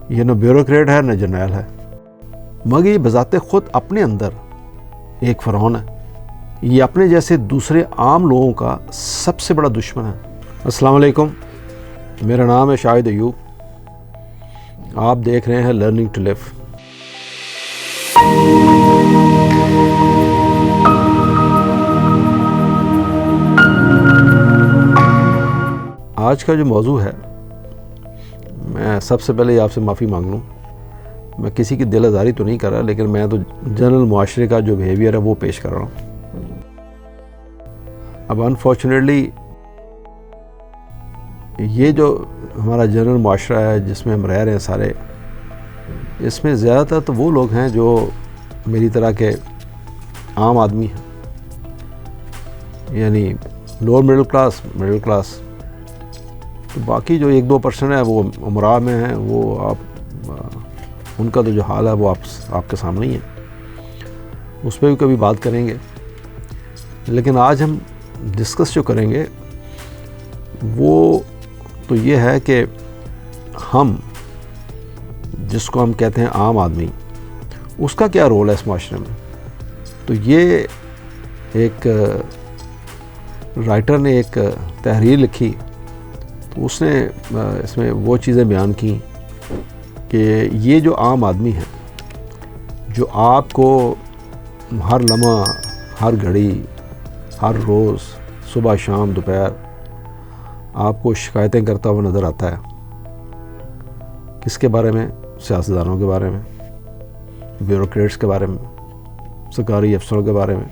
یہ نہ بیوروکریٹ ہے نہ جرنیل ہے، مگر یہ بذات خود اپنے اندر ایک فرعون ہے۔ یہ اپنے جیسے دوسرے عام لوگوں کا سب سے بڑا دشمن ہے۔ السلام علیکم، میرا نام ہے شاہد ایوب، آپ دیکھ رہے ہیں لرننگ ٹو لیو۔ آج کا جو موضوع ہے، میں سب سے پہلے آپ سے معافی مانگ لوں، میں کسی کی دل آزاری تو نہیں کر رہا، لیکن میں تو جنرل معاشرے کا جو بیہیویئر ہے وہ پیش کر رہا ہوں۔ اب انفارچونیٹلی یہ جو ہمارا جنرل معاشرہ ہے جس میں ہم رہ رہے ہیں سارے، اس میں زیادہ تر تو وہ لوگ ہیں جو میری طرح کے عام آدمی ہیں، یعنی لوور مڈل کلاس۔ تو باقی جو 1-2% ہے وہ امراء میں ہیں، وہ آپ ان کا تو جو حال ہے وہ آپ کے سامنے ہی ہے، اس پہ بھی کبھی بات کریں گے۔ لیکن آج ہم ڈسکس جو کریں گے وہ تو یہ ہے کہ ہم جس کو ہم کہتے ہیں عام آدمی، اس کا کیا رول ہے اس معاشرے میں۔ تو یہ ایک رائٹر نے ایک تحریر لکھی، تو اس نے اس میں وہ چیزیں بیان کی کہ یہ جو عام آدمی ہے، جو آپ کو ہر لمحہ، ہر گھڑی، ہر روز، صبح شام دوپہر آپ کو شکایتیں کرتا ہوا نظر آتا ہے، کس کے بارے میں؟ سیاستدانوں کے بارے میں، بیوروکریٹس کے بارے میں، سرکاری افسروں کے بارے میں،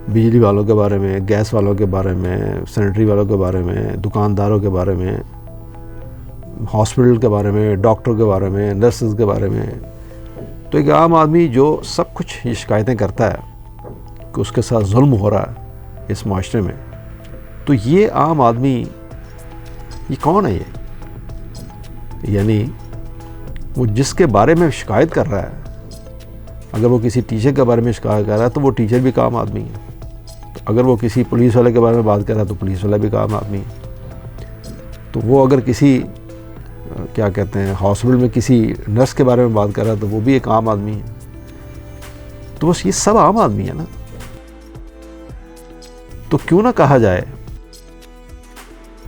بجلی والوں کے بارے میں، گیس والوں کے بارے میں، سینیٹری والوں کے بارے میں، دکانداروں کے بارے میں، ہاسپٹل کے بارے میں، ڈاکٹر کے بارے میں، نرسز کے بارے میں۔ تو ایک عام آدمی جو سب کچھ یہ شکایتیں کرتا ہے کہ اس کے ساتھ ظلم ہو رہا ہے اس معاشرے میں، تو یہ عام آدمی یہ کون ہے؟ یعنی وہ جس کے بارے میں شکایت کر رہا ہے، اگر وہ کسی ٹیچر کے بارے میں شکایت کر رہا ہے تو وہ ٹیچر بھی عام آدمی ہے، اگر وہ کسی پولیس والے کے بارے میں بات کر رہا ہے تو پولیس والا بھی عام آدمی ہے، تو وہ اگر کسی کیا کہتے ہیں ہاسپٹل میں کسی نرس کے بارے میں بات کر رہا ہے تو وہ بھی ایک عام آدمی ہے۔ تو بس یہ سب عام آدمی ہے نا۔ تو کیوں نہ کہا جائے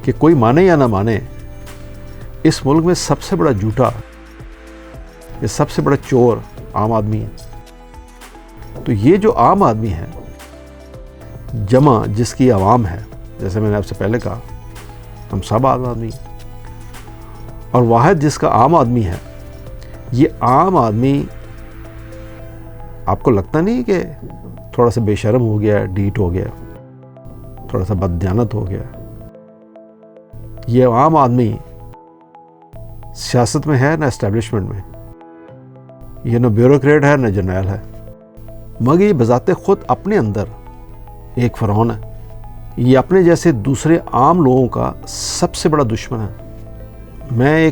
کہ کوئی مانے یا نہ مانے، اس ملک میں سب سے بڑا جھوٹا، یہ سب سے بڑا چور عام آدمی ہے۔ تو یہ جو عام آدمی ہے، جمع جس کی عوام ہے، جیسے میں نے آپ سے پہلے کہا، ہم سب عام آدمی ہیں، اور واحد جس کا عام آدمی ہے، یہ عام آدمی آپ کو لگتا نہیں کہ تھوڑا سا بے شرم ہو گیا، ڈھیٹ ہو گیا، تھوڑا سا بددیانت ہو گیا؟ یہ عام آدمی سیاست میں ہے نہ اسٹیبلشمنٹ میں، یہ نہ بیوروکریٹ ہے نہ جرنیل ہے، مگر یہ بذات خود اپنے اندر ایک فرعون ہے۔ یہ اپنے جیسے دوسرے عام لوگوں کا سب سے بڑا دشمن ہے۔ میں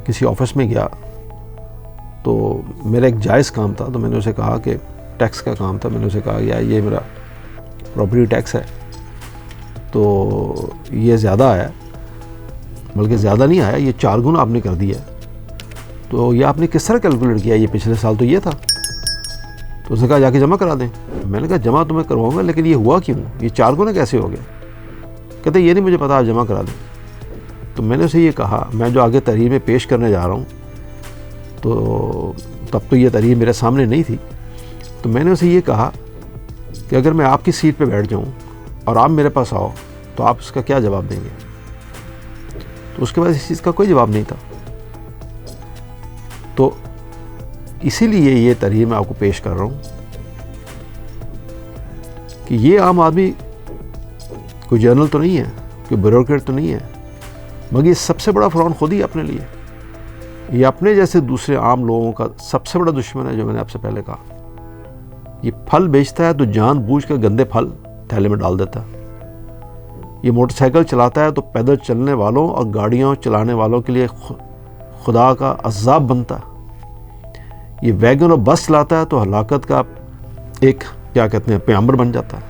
کسی آفس میں گیا تو میرا ایک جائز کام تھا، تو میں نے اسے کہا کہ ٹیکس کا کام تھا، میں نے اسے کہا یار یہ میرا پراپرٹی ٹیکس ہے، تو یہ زیادہ آیا، بلکہ زیادہ نہیں آیا، یہ 4 گنا آپ نے کر دیا، تو یہ آپ نے کس طرح کیلکولیٹ کیا؟ یہ پچھلے سال تو یہ تھا۔ تو اس نے کہا جا کے جمع کرا دیں۔ میں نے کہا جمع تو میں کرواؤں گا، لیکن یہ ہوا کیوں؟ یہ 4 گنا کیسے ہو گیا؟ کہتے یہ نہیں مجھے پتا، آپ جمع کرا دیں۔ تو میں نے اسے یہ کہا، میں جو آگے تحریر میں پیش کرنے جا رہا ہوں، تو تب تو یہ تحریر میرے سامنے نہیں تھی، تو میں نے اسے یہ کہا کہ اگر میں آپ کی سیٹ پہ بیٹھ جاؤں اور آپ میرے پاس آؤ تو آپ اس کا کیا جواب دیں گے؟ تو اس کے بعد اس چیز کا کوئی جواب نہیں تھا۔ تو اسی لیے یہ تحریر میں آپ کو پیش کر رہا ہوں کہ یہ عام آدمی کوئی جرنل تو نہیں ہے، کوئی بیوروکریٹ تو نہیں ہے، مگر یہ سب سے بڑا فرعون خود ہی اپنے لیے، یہ اپنے جیسے دوسرے عام لوگوں کا سب سے بڑا دشمن ہے، جو میں نے آپ سے پہلے کہا۔ یہ پھل بیچتا ہے تو جان بوجھ کر گندے پھل تھیلے میں ڈال دیتا ہے۔ یہ موٹر سائیکل چلاتا ہے تو پیدل چلنے والوں اور گاڑیاں چلانے والوں کے لیے خدا کا عذاب بنتا ہے۔ یہ ویگن اور بس چلاتا ہے تو ہلاکت کا ایک کیا کہتے ہیں پیغمبر بن جاتا ہے،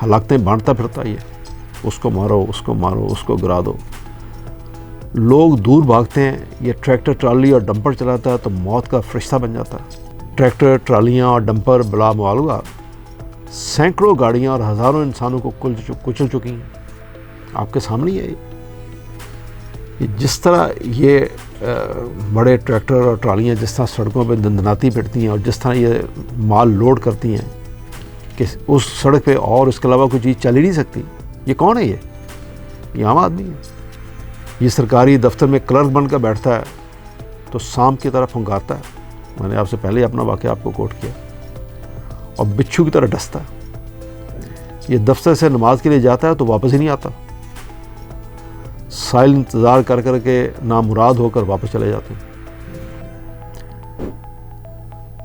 ہلاکتیں بانٹتا پھرتا ہے، یہ اس کو مارو، اس کو مارو، اس کو گرا دو۔ لوگ دور بھاگتے ہیں، یہ ٹریکٹر ٹرالی اور ڈمپر چلاتا ہے تو موت کا فرشتہ بن جاتا ہے۔ ٹریکٹر ٹرالیاں اور ڈمپر بلا معالجہ سینکڑوں گاڑیاں اور ہزاروں انسانوں کو کچل چکی ہیں، آپ کے سامنے ہی ہے۔ یہ جس طرح یہ بڑے ٹریکٹر اور ٹرالیاں جس طرح سڑکوں پہ دندناتی پھرتی ہیں اور جس طرح یہ مال لوڈ کرتی ہیں کہ اس سڑک پہ اور اس کے علاوہ کوئی چیز چل ہی نہیں سکتی۔ یہ کون ہے؟ یہ عام آدمی ہے۔ یہ سرکاری دفتر میں کلرک بن کر بیٹھتا ہے تو سانپ کی طرح پھنکارتا ہے، میں نے آپ سے پہلے اپنا واقعہ آپ کو کوٹ کیا، اور بچھو کی طرح ڈستا ہے۔ یہ دفتر سے نماز کے لیے جاتا ہے تو واپس ہی نہیں آتا، سائل انتظار کر کر کے نامراد ہو کر واپس چلے جاتے ہیں۔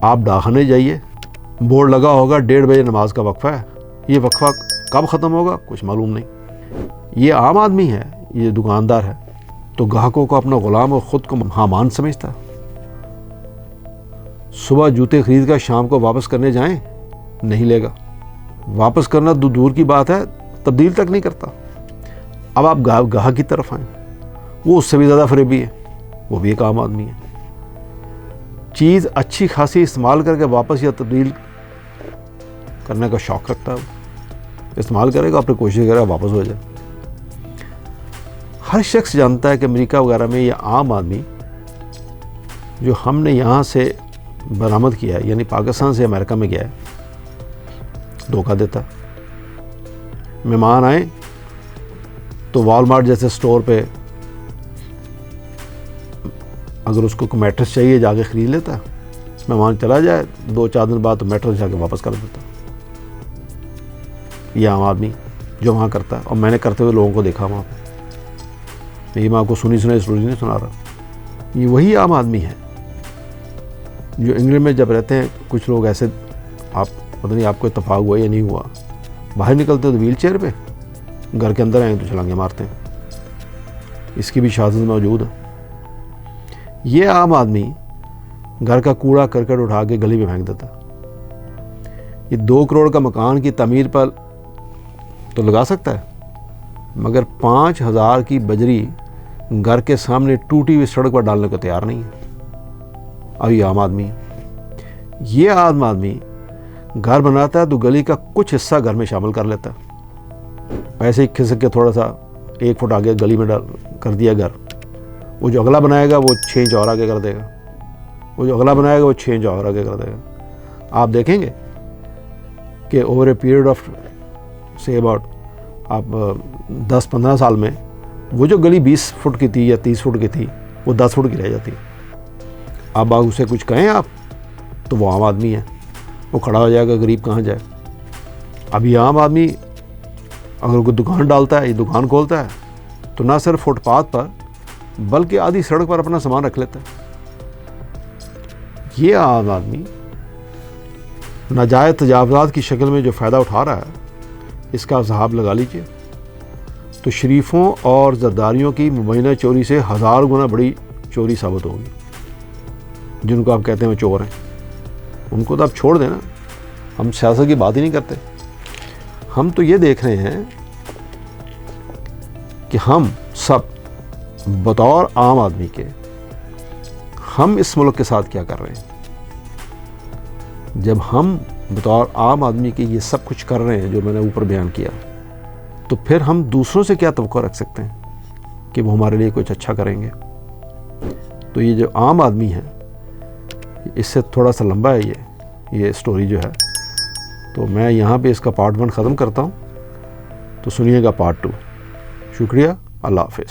آپ ڈاکخانے جائیے، بورڈ لگا ہوگا 1:30 بجے نماز کا وقفہ ہے، یہ وقفہ کب ختم ہوگا کچھ معلوم نہیں۔ یہ عام آدمی ہے، یہ دکاندار ہے تو گاہکوں کو اپنا غلام اور خود کو حامان سمجھتا۔ صبح جوتے خرید کر شام کو واپس کرنے جائیں، نہیں لے گا، واپس کرنا دور کی بات ہے، تبدیل تک نہیں کرتا۔ اب آپ گاہک کی طرف آئیں، وہ اس سے بھی زیادہ فریبی ہے، وہ بھی ایک عام آدمی ہے۔ چیز اچھی خاصی استعمال کر کے واپس یا تبدیل کرنے کا شوق رکھتا ہے، وہ استعمال کرے گا، اپنی کوشش کرے گا واپس ہو جائے۔ ہر شخص جانتا ہے کہ امریکہ وغیرہ میں یہ عام آدمی جو ہم نے یہاں سے برآمد کیا ہے، یعنی پاکستان سے امریکہ میں گیا ہے، دھوکہ دیتا۔ مہمان آئیں تو والمارٹ جیسے سٹور پہ اگر اس کو کوئی میٹرس چاہیے جا کے خرید لیتا، مہمان چلا جائے 2-4 دن بعد تو میٹرس جا کے واپس کر دیتا۔ یہ عام آدمی جو وہاں کرتا ہے، اور میں نے کرتے ہوئے لوگوں کو دیکھا وہاں پہ، یہ میں آپ کو سنی اسٹوری نہیں سنا رہا۔ یہ وہی عام آدمی ہے جو انگلینڈ میں جب رہتے ہیں، کچھ لوگ ایسے، آپ پتہ نہیں آپ کو اتفاق ہوا یا نہیں ہوا، باہر نکلتے تو ویل چیئر پہ، گھر کے اندر آئیں تو چھلانگیں مارتے ہیں۔ اس کی بھی شہادت موجود ہے۔ یہ عام آدمی گھر کا کوڑا کرکٹ اٹھا کے گلی میں پھینک دیتا۔ یہ 2 کروڑ کا مکان کی تعمیر پر تو لگا سکتا ہے، مگر 5,000 کی بجری گھر کے سامنے ٹوٹی ہوئی سڑک پر ڈالنے کو تیار نہیں ہے۔ اب یہ عام آدمی ہے۔ یہ عام آدمی گھر بناتا ہے تو گلی کا کچھ حصہ گھر میں شامل کر لیتا ہے، ایسے ہی کھسک کے تھوڑا سا 1 فٹ آگے گلی میں کر دیا گھر، وہ جو اگلا بنائے گا وہ 6 انچ اور آگے کر دے گا، وہ جو اگلا بنائے گا وہ 6 انچ اور آگے کر دے گا۔ آپ دیکھیں گے کہ اوور اے پیریڈ آف سے اباؤٹ آپ 10-15 سال میں وہ جو گلی 20 فٹ کی تھی یا 30 فٹ کی تھی وہ 10 فٹ کی رہ جاتی۔ اب آپ اسے کچھ کہیں آپ تو وہ عام آدمی ہے، وہ کھڑا ہو جائے گا، غریب کہاں جائے۔ اب یہ عام آدمی اگر کوئی دکان ڈالتا ہے، یہ دکان کھولتا ہے تو نہ صرف فٹ پاتھ پر بلکہ آدھی سڑک پر اپنا سامان رکھ لیتا ہے۔ یہ عام آدمی ناجائز تجاوزات کی شکل میں جو فائدہ اٹھا رہا ہے، اس کا حساب لگا لیجئے تو شریفوں اور زرداریوں کی مبینہ چوری سے 1000 گنا بڑی چوری ثابت ہوگی۔ جن کو آپ کہتے ہیں وہ چور ہیں، ان کو تو آپ چھوڑ دیں نا، ہم سیاست کی بات ہی نہیں کرتے۔ ہم تو یہ دیکھ رہے ہیں کہ ہم سب بطور عام آدمی کے ہم اس ملک کے ساتھ کیا کر رہے ہیں۔ جب ہم بطور عام آدمی کے یہ سب کچھ کر رہے ہیں جو میں نے اوپر بیان کیا، تو پھر ہم دوسروں سے کیا توقع رکھ سکتے ہیں کہ وہ ہمارے لیے کچھ اچھا کریں گے۔ تو یہ جو عام آدمی ہے، اس سے تھوڑا سا لمبا ہے یہ سٹوری جو ہے، تو میں یہاں پہ اس کا پارٹ 1 ختم کرتا ہوں، تو سنیے گا پارٹ 2۔ شکریہ، اللہ حافظ۔